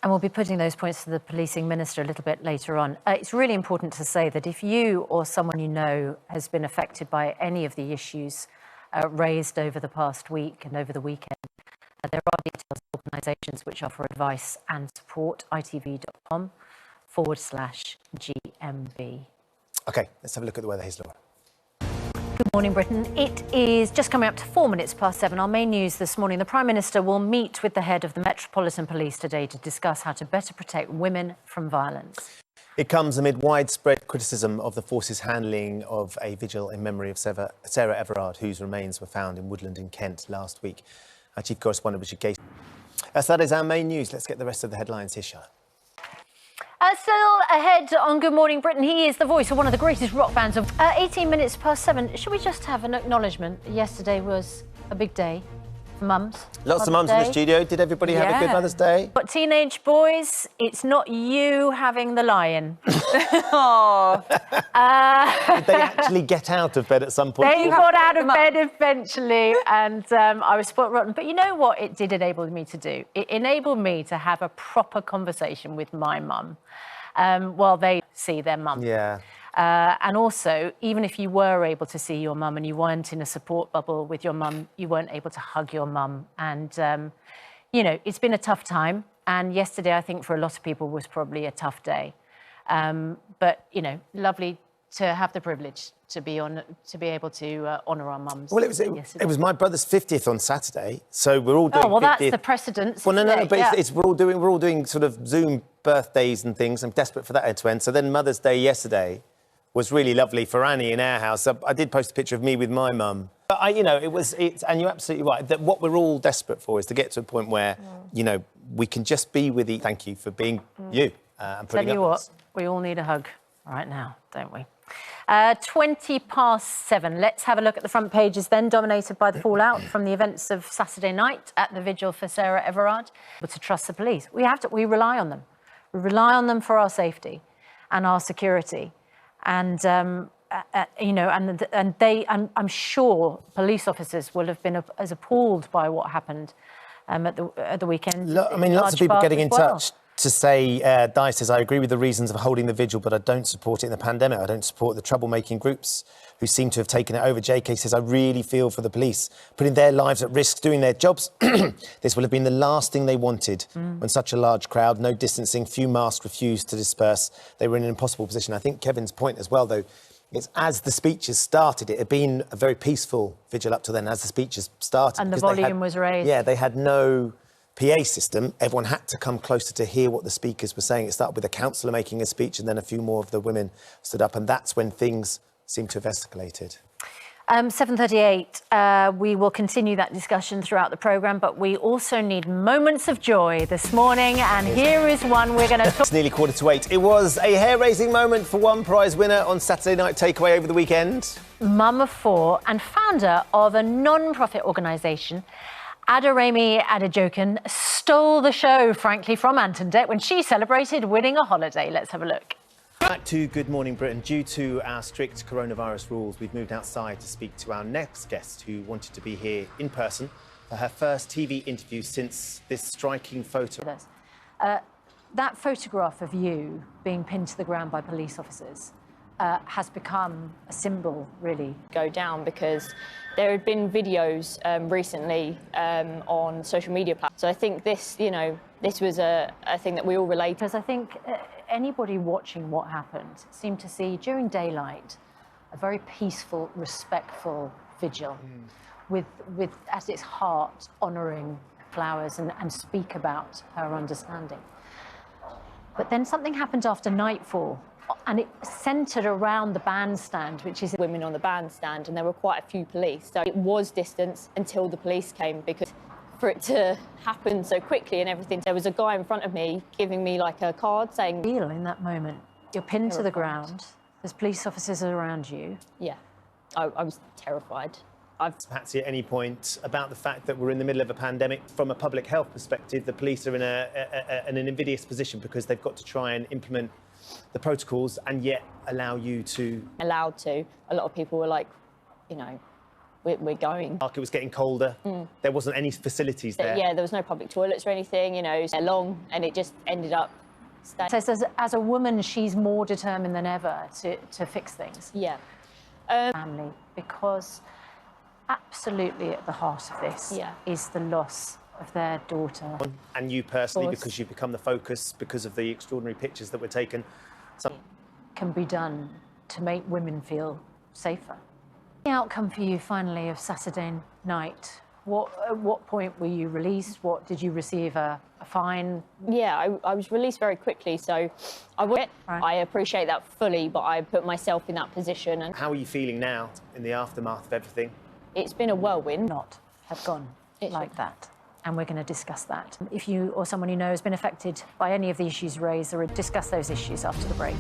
And we'll be putting those points to the policing minister a little bit later on. It's really important to say that if you or someone you know has been affected by any of the issues raised over the past week and over the weekend, there are details of organisations which offer advice and support, itv.com/GMB. OK, let's have a look at the weather. Here's Laura. Good morning, Britain. It is just coming up to 4 minutes past 7. Our main news this morning, the Prime Minister will meet with the head of the Metropolitan Police today to discuss how to better protect women from violence. It comes amid widespread criticism of the force's handling of a vigil in memory of Sarah Everard, whose remains were found in Woodland in Kent last week. Our chief correspondent, Richard Gay. So that is our main news. Let's get the rest of the headlines here, Charlotte. Still ahead on Good Morning Britain, he is the voice of one of the greatest rock bands of 18 minutes past 7. Should we just have an acknowledgement? Yesterday was a big day for mums. Lots of mums in the studio. Did everybody have a good Mother's Day? But teenage boys, it's not you having the lion. Did they actually get out of bed at some point? They got out of bed eventually, and I was spoiled rotten. But you know what it did enable me to do? It enabled me to have a proper conversation with my mum while they see their mum. Yeah. And also, even if you were able to see your mum and you weren't in a support bubble with your mum, you weren't able to hug your mum. And, you know, it's been a tough time. And yesterday, I think for a lot of people was probably a tough day. But, you know, lovely to have the privilege to be able to honour our mums. Well, it was my brother's 50th on Saturday, so we're all doing. Oh well, 50th. That's the precedent. Well, no, but we're all doing sort of Zoom birthdays and things. I'm desperate for that end to end. So then Mother's Day yesterday was really lovely for Annie in our house. I did post a picture of me with my mum. But and you're absolutely right, that what we're all desperate for is to get to a point where, you know, we can just be with each. Thank you for being you. And Tell you what, we all need a hug right now, don't we? 20 past 7. Let's have a look at the front pages then, dominated by the fallout from the events of Saturday night at the vigil for Sarah Everard. But to trust the police, we rely on them. We rely on them for our safety and our security. And, you know, and I'm sure police officers will have been as appalled by what happened at the weekend. Lots of people getting in touch to say, Di says, I agree with the reasons of holding the vigil, but I don't support it in the pandemic. I don't support the troublemaking groups who seem to have taken it over. JK says, I really feel for the police, putting their lives at risk, doing their jobs. This will have been the last thing they wanted when such a large crowd, no distancing, few masks, refused to disperse. They were in an impossible position. I think Kevin's point as well, though, is as the speeches started, it had been a very peaceful vigil up to then, as the speeches started. And the volume was raised. Yeah, they had no PA system. Everyone had to come closer to hear what the speakers were saying. It started with a councillor making a speech and then a few more of the women stood up, and that's when things seem to have escalated. 7:38. We will continue that discussion throughout the programme, but we also need moments of joy this morning, and here is one we're going to talk. It's nearly 7:45. It was a hair-raising moment for one prize winner on Saturday Night Takeaway over the weekend. Mum of 4 and founder of a non-profit organisation, Adaremi Adejokan, stole the show, frankly, from Antoinette when she celebrated winning a holiday. Let's have a look. Back to Good Morning Britain. Due to our strict coronavirus rules, we've moved outside to speak to our next guest, who wanted to be here in person for her first TV interview since this striking photo. That photograph of you being pinned to the ground by police officers has become a symbol, really. Go down, because there had been videos recently on social media platforms. So I think this, you know, this was a thing that we all relate. Because I think anybody watching what happened seemed to see during daylight a very peaceful, respectful vigil with at its heart honouring flowers and speak about her understanding. But then something happened after nightfall, and it centred around the bandstand, which is women on the bandstand, and there were quite a few police. So it was distance until the police came, because for it to happen so quickly and everything, there was a guy in front of me giving me like a card saying... Feel in that moment, you're pinned to the ground, there's police officers around you. Yeah, I was terrified. Patsy, at any point about the fact that we're in the middle of a pandemic, from a public health perspective, the police are in an invidious position because they've got to try and implement the protocols and yet allow you to... Allowed to. A lot of people were like, you know, we're going. It was getting colder. There wasn't any facilities there. Yeah, there was no public toilets or anything, you know, it was long, and it just ended up staying. So as a woman, she's more determined than ever to fix things. Yeah. Family, because absolutely at the heart of this is the loss of their daughter. And you personally, because you've become the focus because of the extraordinary pictures that were taken. Can be done to make women feel safer. The outcome for you finally of Saturday night, at what point were you released? What did you receive, a fine? Yeah, I was released very quickly, so I appreciate that fully, but I put myself in that position. And how are you feeling now in the aftermath of everything? It's been a whirlwind. Not have gone like that. And we're going to discuss that. If you or someone you know has been affected by any of the issues raised, or discuss those issues after the break.